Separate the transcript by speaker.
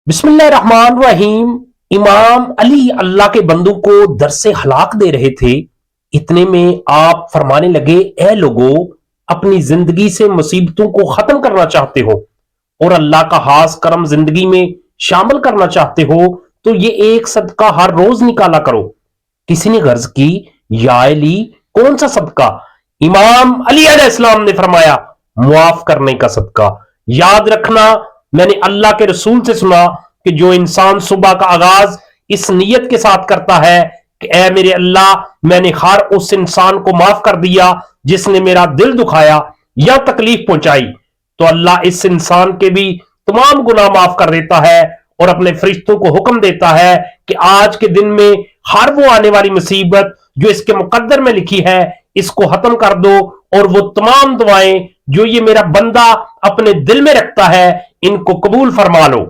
Speaker 1: बिस्मिल्लाहिर्रहमानिर्रहीम। इमाम अली अल्लाह के बंदों को दर्स हलाक दे रहे थे। इतने में आप फरमाने लगे, ए लोगों, अपनी जिंदगी से मुसीबतों को खत्म करना चाहते हो और अल्लाह का खास करम जिंदगी में शामिल करना चाहते हो तो ये एक सदका हर रोज निकाला करो। किसी ने गर्ज की, या अली, कौन सा सदका? इमाम अली अलैहिस्सलाम ने फरमाया, मुआफ करने का सदका। याद रखना, मैंने अल्लाह के रसूल से सुना कि जो इंसान सुबह का आगाज इस नीयत के साथ करता है कि ए मेरे अल्लाह, मैंने हर उस इंसान को माफ कर दिया जिसने मेरा दिल दुखाया या तकलीफ पहुंचाई, तो अल्लाह इस इंसान के भी तमाम गुनाह माफ कर देता है और अपने फरिश्तों को हुक्म देता है कि आज के दिन में हर वो आने वाली मुसीबत जो इसके मुकद्दर में लिखी है इसको खत्म कर दो और वो तमाम दुआएं जो ये मेरा बंदा अपने दिल में रखता है इनको कबूल फरमा लो।